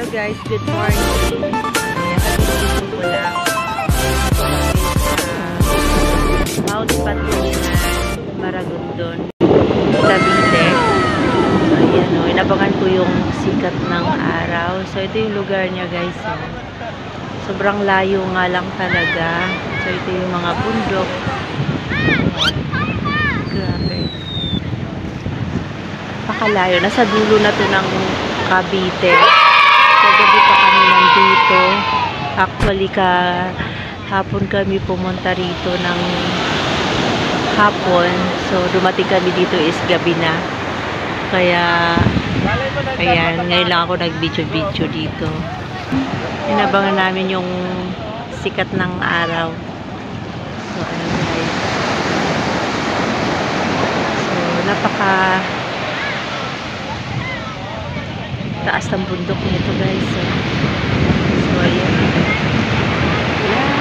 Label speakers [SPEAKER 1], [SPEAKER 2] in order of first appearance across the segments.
[SPEAKER 1] guys, good morning. Ayan, ko lang. Mount Patulinan, Maragondon, Cavite. So, ayan o, inabangan ko yung sikat ng araw. So, ito yung lugar niya guys. Sobrang layo nga lang talaga. So, ito yung mga bundok. Grabe. Pakalayo. Nasa dulo na to ng Cavite. Kagabi pa kami nandito. Actually, hapon kami pumunta rito ng hapon. So, dumating kami dito is gabi na. Kaya, ayan, ngayon lang ako nag-video dito. Inabangan namin yung sikat ng araw. So, ayan guys. So, napaka taas ng bundok nito guys. So ayan. Yeah.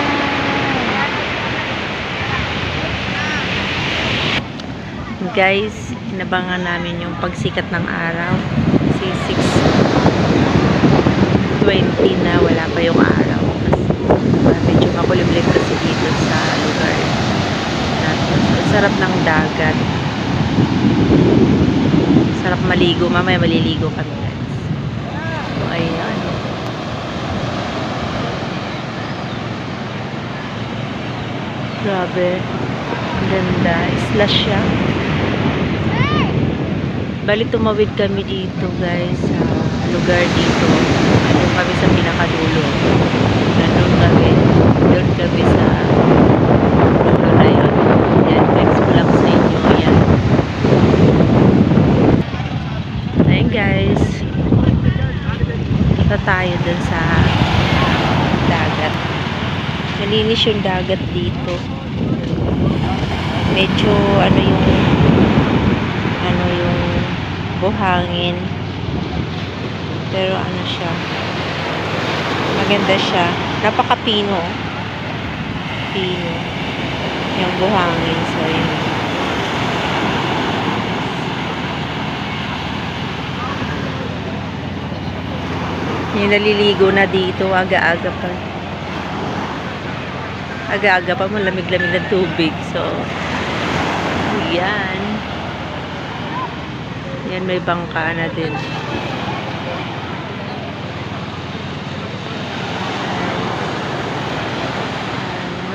[SPEAKER 1] Guys, inabangan namin yung pagsikat ng araw. Kasi 6:20 na, wala pa yung araw. Kasi medyo makulimlim kasi dito sa lugar natin. So, sarap ng dagat. Sarap maligo. Mamaya maliligo kami guys. So, ayan. Grabe. Ang ganda. Isla siya. Bali tumawid kami dito guys sa lugar dito. Nandun kami sa pinakadulo. Nandun kami. Doon kami sa dulo na yun. Yan. Next ko lang sa inyo. Ayan. Ayan guys. Punta tayo dun sa dagat. Malinis yung dagat dito. Medyo yung buhangin. Pero ano siya, maganda siya. Napaka-pino. Pino. Yung buhangin. So, yun. Yung naliligo na dito, aga-aga pa. Aga-aga pa, malamig-lamig na tubig. So, yan. Yan, may bangka na din.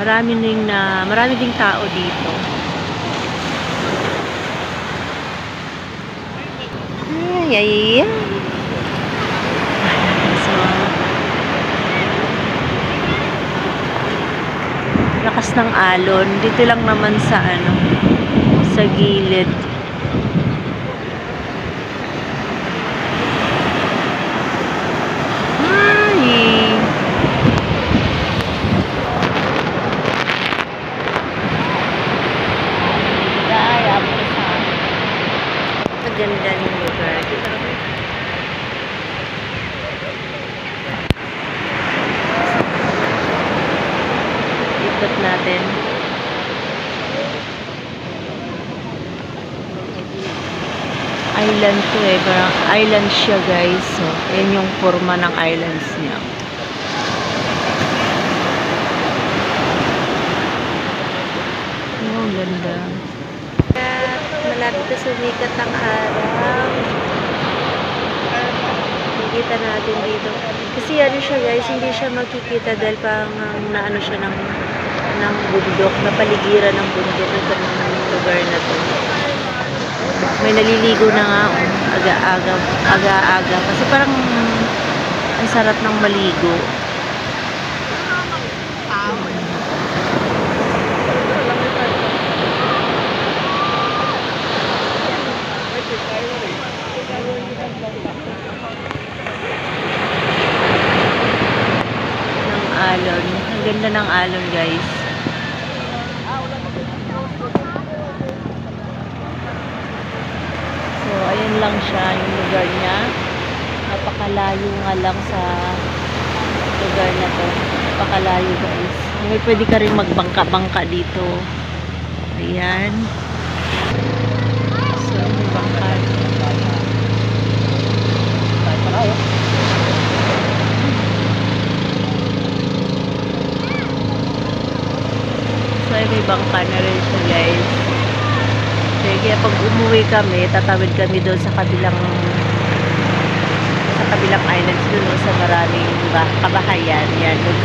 [SPEAKER 1] Marami ding tao dito. Ay. Lakas ng alon. Dito lang naman sa sa gilid. Ay. Maganda yung lugar. Ikot natin. Island to eh. Parang island siya guys. So, yan yung forma ng islands niya. Oh, ganda. Malapit na sumikat ang araw. Makikita natin dito. Kasi ano siya guys, hindi siya makikita dahil parang naano siya ng bundok, napaligiran ng bundok itong lugar na to. May naliligo na nga aga-aga kasi parang ang sarap ng maligo. Ng alon. Ang ganda ng alon guys. So, ayan lang siya, yung lugar niya. Napakalayo nga lang sa lugar na to. Napakalayo guys. May pwede ka rin magbangka-bangka dito. Ayan. So, may bangka. bangka na rin siya, guys. Kaya pag umuwi kami, tatawid kami doon sa kabilang islands doon, no, sa maraming kabahayan. Yan, doon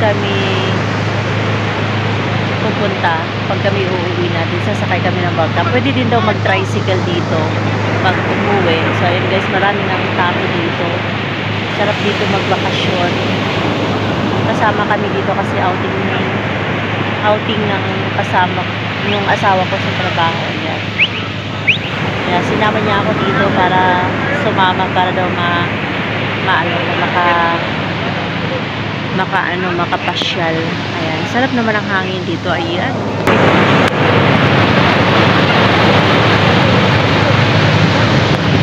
[SPEAKER 1] kami pupunta. Pag kami uuwi natin, sasakay kami ng bangka. Pwede din daw mag-tricycle dito pag umuwi. So, ayun guys, marami ng tao dito. Sarap dito magbakasyon. Kasama kami dito kasi outing ng kasama yung asawa ko sa trabaho. Yan. Kaya sinama niya ako dito para sumama, para daw makapasyal. Ayan, sarap naman ang hangin dito. Ayan.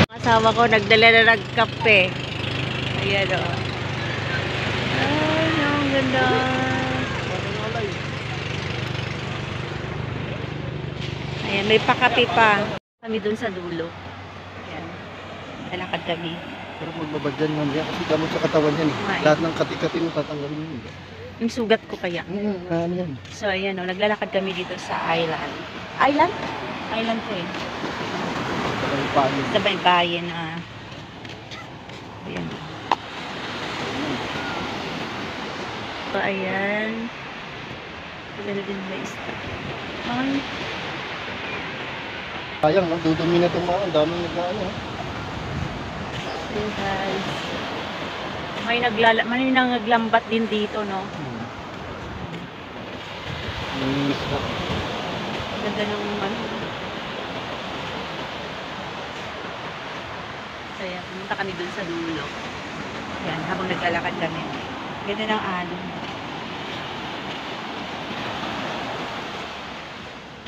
[SPEAKER 1] Ang asawa ko nagdala na ng kape. Ayan o. Ay, ang ganda. Ayan, may pakape pa. Kami dun sa dulo. Ayan. Lalakad kami.
[SPEAKER 2] Pero magbabad dyan mamaya kasi gamot sa katawan yan. Lahat ng kati-kati mo tatanggalin mo.
[SPEAKER 1] Yung sugat ko kaya.
[SPEAKER 2] Ano yan?
[SPEAKER 1] So, ayan o. Naglalakad kami dito sa island. Island? Island po eh. Sa baybayin. Ayan. So, ayan. Ganda din ba isla? Ay.
[SPEAKER 2] Sayang, dudumi na itong mga. Ang daming nag-ano.
[SPEAKER 1] Ayan guys. May naglambat din dito, no? Ganda ng Kaya, pumunta kami dun sa dulo. Yan, habang naglalakad kami. Ganda ng alon.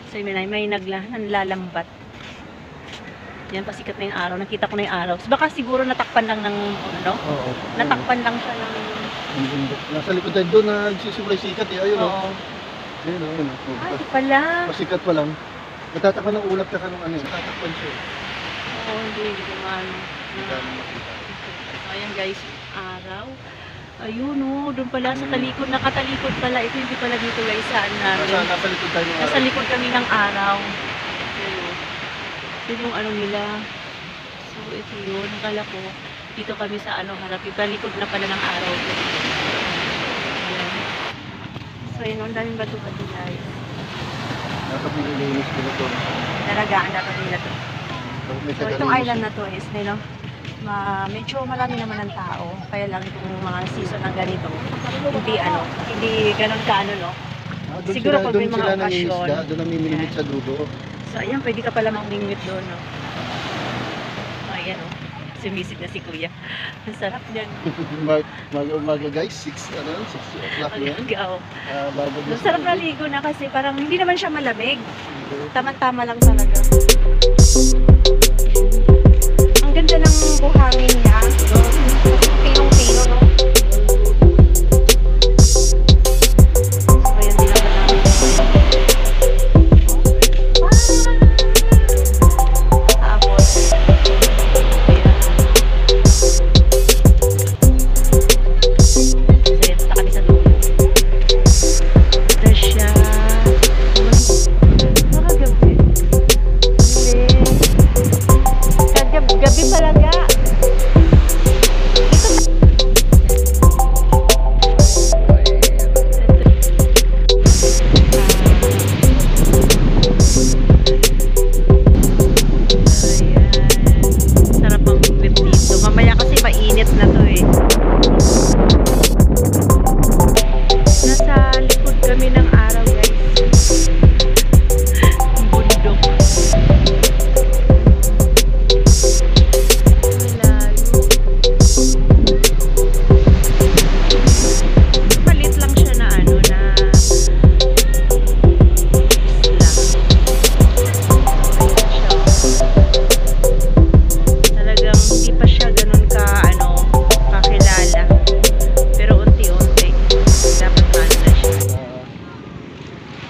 [SPEAKER 1] So, may naglalambat. Yan, pasikat na yung araw. Nakita ko na yung araw. So, baka siguro natakpan lang ng, ano?
[SPEAKER 2] Oo.
[SPEAKER 1] Natakpan lang siya ng...
[SPEAKER 2] Nasa likod tayo doon, nagsisibray sikat eh. Ayun o.
[SPEAKER 1] Oo.
[SPEAKER 2] Ayun o, ayun o.
[SPEAKER 1] Ay, pala.
[SPEAKER 2] Pasikat pa lang. Natatakpan ng ulap ka ng ano. Natatakpan siya.
[SPEAKER 1] Oo, hindi ko maano.
[SPEAKER 2] Hindi ka makita.
[SPEAKER 1] Ayan guys, araw. Ayun o, doon pala sa talikod. Nakatalikod pala. Ito hindi pala dito guys, saan namin.
[SPEAKER 2] Nasa likod tayo ng araw.
[SPEAKER 1] Nasa likod kami ng araw. Ayun. Ito yung ano nila. So, ito yun. Nakala ko, dito kami sa ano, harap. Italikod na pala ng araw. Ayan. So, yun, ang daming bato-bato guys.
[SPEAKER 2] Dapat nililinis ko na ito.
[SPEAKER 1] Naragaan dapat nila to. So, itong island na to is, medyo marami naman ng tao. Kaya lang itong mga season ng ganito, hindi ganun ka no? Siguro pag may mga okasyon.
[SPEAKER 2] Doon namimilimit sa dulo.
[SPEAKER 1] So, ayan, pwede ka pala mamingwit doon, no? Ayan, oh. Sumisid na si Kuya. Ang sarap yan.
[SPEAKER 2] Umaga guys, 6 o'clock yan.
[SPEAKER 1] Ang sarap na ligo na kasi parang hindi naman siya malamig. Tama-tama lang talaga. Ang ganda ng buhangin niya. Pinong-pino, no?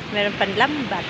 [SPEAKER 1] Meron panlambat.